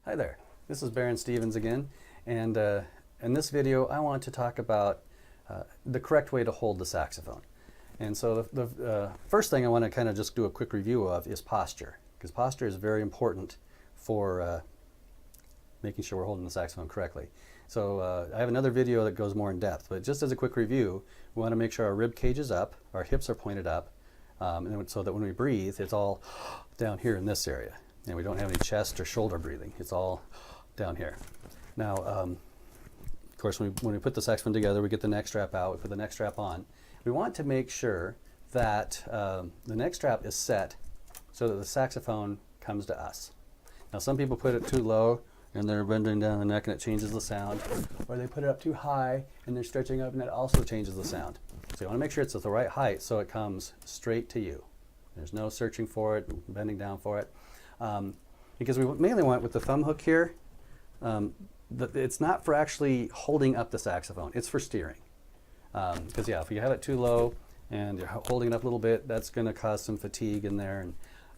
Hi there, this is Berin again, and in this video I want to talk about the correct way to hold the saxophone. And so the first thing I want to kind of just do a quick review of is posture, because posture is very important for making sure we're holding the saxophone correctly. So I have another video that goes more in depth, but just as a quick review, we want to make sure our rib cage is up, our hips are pointed up, and so that when we breathe, it's all down here in this area. And we don't have any chest or shoulder breathing. It's all down here. Now, of course, when we put the saxophone together, we get the neck strap out, we put the neck strap on. We want to make sure that the neck strap is set so that the saxophone comes to us. Now, some people put it too low and they're bending down the neck and it changes the sound, or they put it up too high and they're stretching up and it also changes the sound. So you want to make sure it's at the right height so it comes straight to you. There's no searching for it, bending down for it. Because we mainly want with the thumb hook here, it's not for actually holding up the saxophone, it's for steering. Because yeah, if you have it too low and you're holding it up a little bit, that's going to cause some fatigue in there,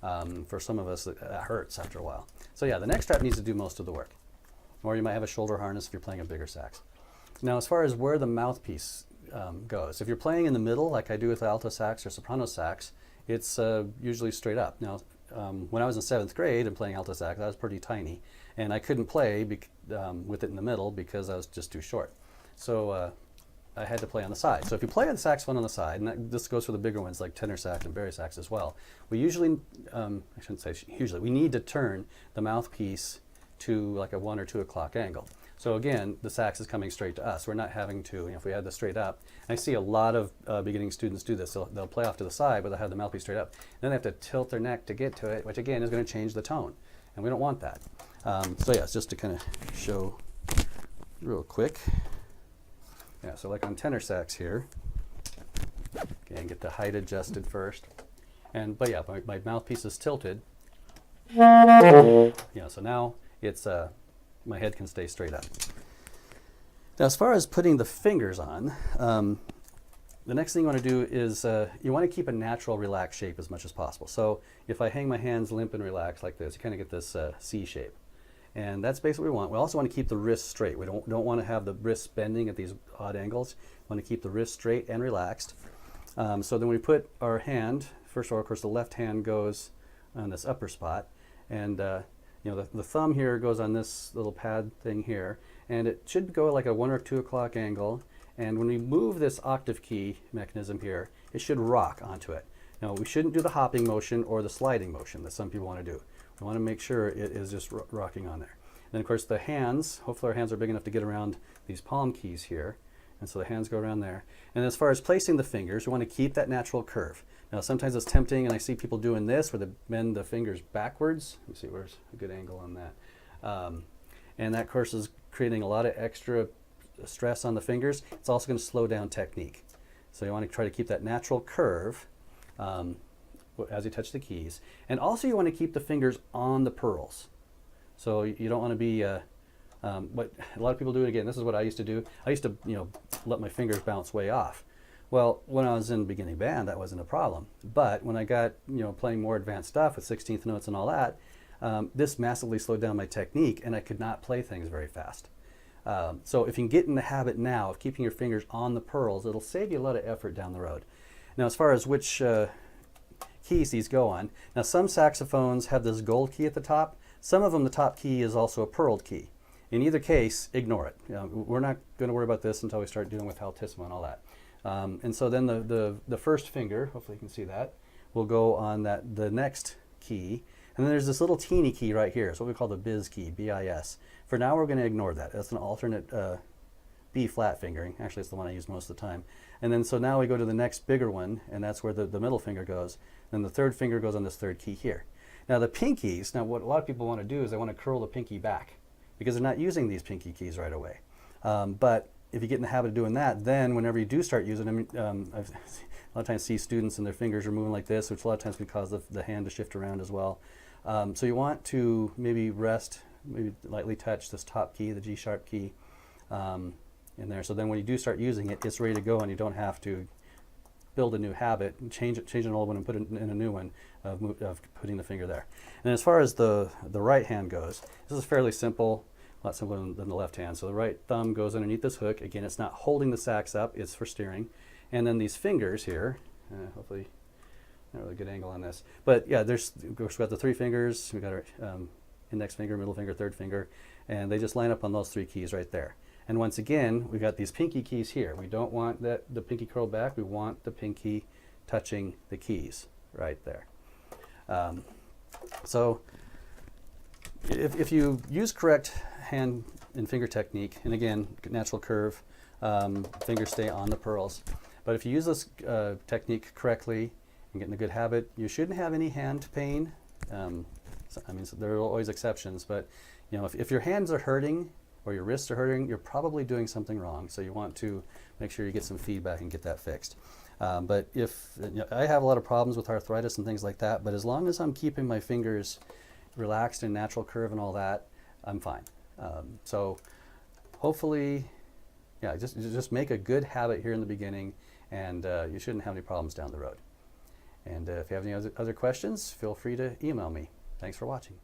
and for some of us it hurts after a while. So yeah, the neck strap needs to do most of the work. Or you might have a shoulder harness if you're playing a bigger sax. Now as far as where the mouthpiece goes, if you're playing in the middle like I do with alto sax or soprano sax, it's usually straight up. Now when I was in 7th grade and playing alto sax, I was pretty tiny, and I couldn't play with it in the middle because I was just too short. So I had to play on the side. So if you play the saxophone on the side, and this goes for the bigger ones like tenor sax and baritone sax as well, we usually, I shouldn't say usually, we need to turn the mouthpiece to like a 1 or 2 o'clock angle. So again, the sax is coming straight to us. We're not having to, if we had this straight up, and I see a lot of beginning students do this. They'll play off to the side, but they'll have the mouthpiece straight up. Then they have to tilt their neck to get to it, which again is going to change the tone, and we don't want that. So yeah, it's just to kind of show real quick. Yeah, so like on tenor sax here, again, get the height adjusted first. But yeah, my mouthpiece is tilted. Yeah, so now it's my head can stay straight up. Now, as far as putting the fingers on, the next thing you want to do is you want to keep a natural, relaxed shape as much as possible. So if I hang my hands limp and relaxed like this, you kind of get this C shape. And that's basically what we want. We also want to keep the wrists straight. We don't want to have the wrists bending at these odd angles. We want to keep the wrists straight and relaxed. So then we put our hand, first of all, of course, the left hand goes on this upper spot. And you know, the thumb here goes on this little pad thing here. And it should go like a 1 or 2 o'clock angle. And when we move this octave key mechanism here, it should rock onto it. Now, we shouldn't do the hopping motion or the sliding motion that some people want to do. We want to make sure it is just rocking on there. And then of course the hands, hopefully our hands are big enough to get around these palm keys here. And so the hands go around there. And as far as placing the fingers, we want to keep that natural curve. Now sometimes it's tempting, and I see people doing this where they bend the fingers backwards. Let me see, where's a good angle on that. And that of course is creating a lot of extra stress on the fingers. It's also going to slow down technique. So you want to try to keep that natural curve as you touch the keys. And also you want to keep the fingers on the pearls. So you don't want to be, but a lot of people do it again. This is what I used to do. I used to, let my fingers bounce way off. Well, when I was in beginning band, that wasn't a problem. But when I got, playing more advanced stuff with 16th notes and all that, this massively slowed down my technique, and I could not play things very fast. So if you can get in the habit now of keeping your fingers on the pearls, it'll save you a lot of effort down the road. Now, as far as which keys these go on, now some saxophones have this gold key at the top. Some of them, the top key is also a pearled key. In either case, ignore it. We're not going to worry about this until we start dealing with altissimo and all that. And so then the first finger, hopefully you can see that, will go on the next key. And then there's this little teeny key right here. It's what we call the biz key, B-I-S. For now, we're going to ignore that. That's an alternate B flat fingering. Actually, it's the one I use most of the time. And then so now we go to the next bigger one, and that's where the middle finger goes. Then the third finger goes on this third key here. Now the pinkies, what a lot of people want to do is they want to curl the pinky back because they're not using these pinky keys right away. But if you get in the habit of doing that, then whenever you do start using them, I've a lot of times see students and their fingers are moving like this, which a lot of times can cause the hand to shift around as well. So you want to maybe maybe lightly touch this top key, the G sharp key in there. So then when you do start using it, it's ready to go and you don't have to build a new habit, and change an old one and put it in a new one of putting the finger there. And as far as the right hand goes, this is fairly simple, a lot simpler than the left hand. So the right thumb goes underneath this hook. Again, it's not holding the sax up, it's for steering. And then these fingers here, hopefully, not really good angle on this, but yeah, we've got the 3 fingers, we've got our index finger, middle finger, third finger, and they just line up on those 3 keys right there. And once again, we've got these pinky keys here. We don't want the pinky curled back, we want the pinky touching the keys right there. So if you use correct hand and finger technique, and again, natural curve, fingers stay on the pearls, but if you use this technique correctly and get in a good habit, you shouldn't have any hand pain. I mean, so there are always exceptions, but you know, if your hands are hurting or your wrists are hurting, you're probably doing something wrong. So you want to make sure you get some feedback and get that fixed. But if I have a lot of problems with arthritis and things like that, but as long as I'm keeping my fingers relaxed and natural curve and all that, I'm fine. So hopefully, yeah, just make a good habit here in the beginning, and you shouldn't have any problems down the road. And if you have any other questions, feel free to email me. Thanks for watching.